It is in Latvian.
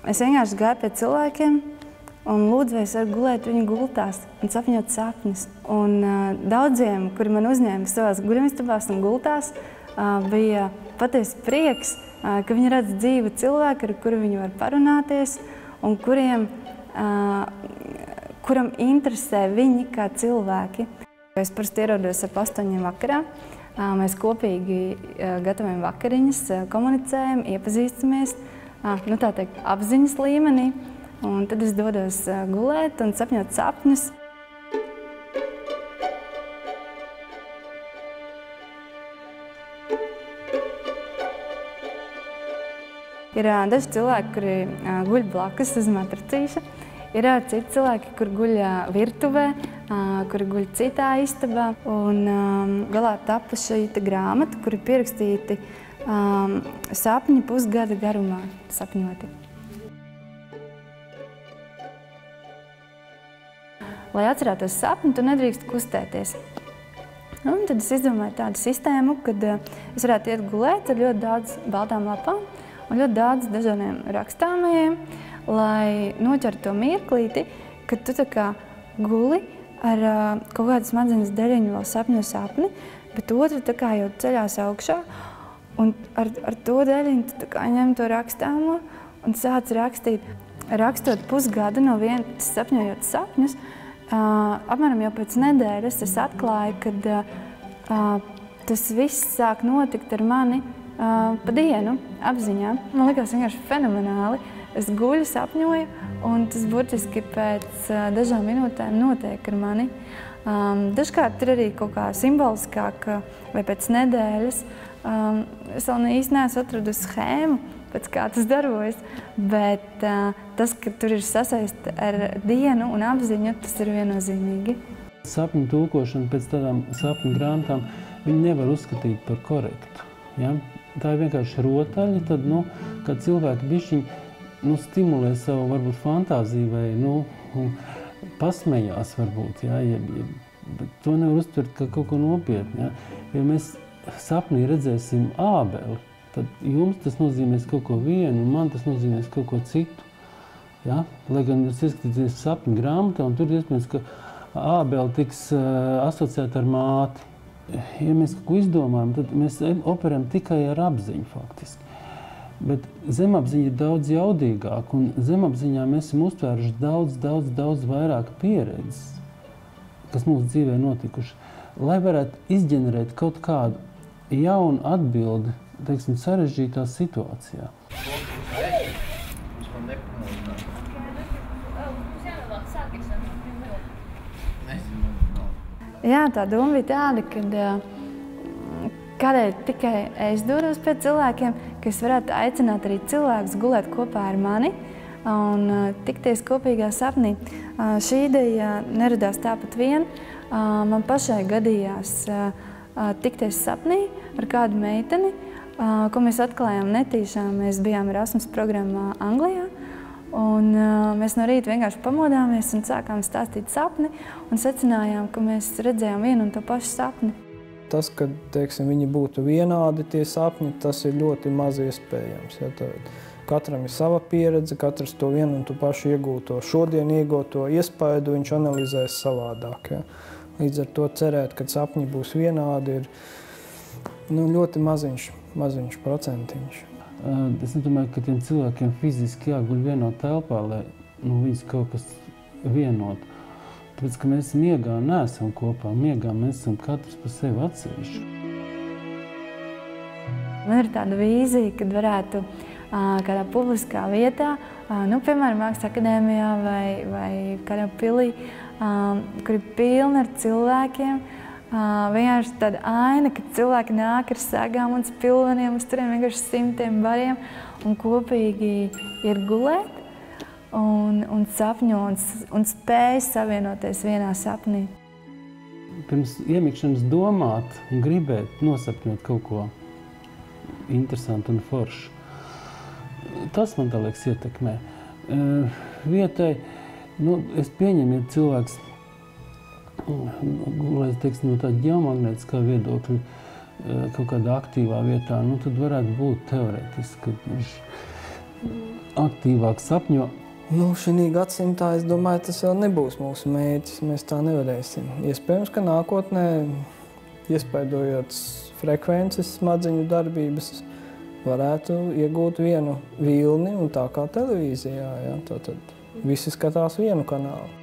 Es vienkārši gāju pie cilvēkiem un lūdzu, vai es varu gulēt viņu gultās un sapņot sapņus. Un daudziem, kuri man uzņēma savās guļamistabās un gultās, bija patiesi prieks, ka viņi redz dzīvu cilvēku, ar kuru viņi var parunāties un kuram interesē viņi kā cilvēki. Es parasti ierodos ap 8 vakarā. Mēs kopīgi gatavojam vakariņas, komunicējam, iepazīstamies, tā teikt, apziņas līmenī. Un tad es dodos gulēt un sapņot sapņus. Ir daži cilvēki, kuri guļ blakus uz matracīša. Ir citi cilvēki, kur guļ virtuvē, kuri guļ citā istabā. Un galā tapa šī grāmata, kur ir pierakstīti sapņi pusgada garumā sapņoti. Lai atcerētos sapni, tu nedrīkst kustēties. Un tad es izdomāju tādu sistēmu, kad es varētu iet gulēt ar ļoti daudz baltām lapām un ļoti daudz dažādiem rakstāmajiem, lai noķertu to mirklīti, kad tu tā kā guli ar kaut kādu smadzenes daļiņu vēl sapņo sapni, bet otru tā kā jau ceļās augšā, un ar to daļiņu tu tā kā ņem to rakstāmo un sāc rakstīt. Rakstot pusgadu no vienas sapņojot sapņus, apmēram jau pēc nedēļas es atklāju, ka tas viss sāk notikt ar mani pa dienu apziņā. Man likās vienkārši fenomenāli. Es guļu, sapņoju, un tas burtiski pēc dažām minūtēm notiek ar mani. Dažkārt ir arī kaut kā simboliskāk vai pēc nedēļas. Es vēl īsti neesmu atradusi schēmu, pēc kā tas darbojas, bet tas, ka tur ir sasaiste ar dienu un apziņu, tas ir viennozīmīgi. Sapņu tulkošana pēc tādām sapņu grāmatām viņi nevar uzskatīt par korektu. Ja? Tā ir vienkārši rotaļa, tad, kad cilvēki bišķiņ stimulē savu varbūt fantāziju vai pasmējās varbūt, ja? Bet to nevar uztvert kā kaut ko nopietni. Ja? Ja mēs sapnī redzēsim ābeli, tad jums tas nozīmēs kaut ko vienu, un man tas nozīmēs kaut ko citu. Ja? Lai gan jūs ieskatīties sapņu grāmatā, un tur iespējams, ka ābeli tiks asociēta ar māti. Ja mēs kaut ko izdomājam, tad mēs operējam tikai ar apziņu faktiski. Bet zemapziņa ir daudz jaudīgāka, un zemapziņā mēs esam uztvēruši daudz vairāk pieredzes, kas mūsu dzīvē notikuši. Lai varētu izģenerēt kaut kādu jaunu atbildi, teiksim, sarežģītā situācijā. Jā, tā doma bija tāda, ka kādēļ tikai es dodos pie cilvēkiem, ka es varētu aicināt arī cilvēkus gulēt kopā ar mani un tikties kopīgā sapnī. Šī ideja neradās tāpat vien. Man pašai gadījās tikties sapnī ar kādu meiteni, ko mēs atklājām netīšām. Mēs bijām Erasmus programmā Anglijā. Un mēs no rīta vienkārši pamodāmies un sākām stāstīt sapni un secinājām, ka mēs redzējām vienu un to pašu sapni. Tas, ka viņi būtu vienādi tie sapņi, tas ir ļoti maz iespējams. Ja, katram ir sava pieredze, katrs to vienu un to pašu iegūto, šodien iegūto iespaidu viņš analizēs savādāk. Ja. Līdz ar to cerēt, ka sapņi būs vienādi, ir ļoti maziņš procentiņš. Es nedomāju, ka tiem cilvēkiem fiziski jāguļ vienā telpā, lai viņus kaut kas vienot. Tāpēc, ka mēs miegā neesam kopā, miegā mēs esam katrs par sevi atsevišķi. Man ir tāda vīzija, kad varētu kādā publiskā vietā, piemēram, Mākslas akadēmijā vai kādā pilī, kur ir pilni ar cilvēkiem, vienkārši tāda aina, kad cilvēki nāk ar segām un spilveniem, uz turiem vienkārši simtiem bariem un kopīgi ir gulēt un sapņo un spēj savienoties vienā sapnī. Pirms iemikšanas domāt un gribēt nosapņot kaut ko interesantu un foršu. Tas man tā liekas ietekmē. Vietai, es pieņemu, ja cilvēks gulēs, teiksim, no tāda ģeomagnētiskā viedokļa kaut kādā aktīvā vietā, tad varētu būt teorētiski, ka viņš aktīvāk sapņo. Nu, šī gadsimtā, es domāju, tas vēl nebūs mūsu mērķis. Mēs tā nevarēsim. Iespējams, ka nākotnē, iespaidojot frekvences smadzeņu darbības, varētu iegūt vienu vilni un tā kā televīzijā. Ja? Tātad visi skatās vienu kanālu.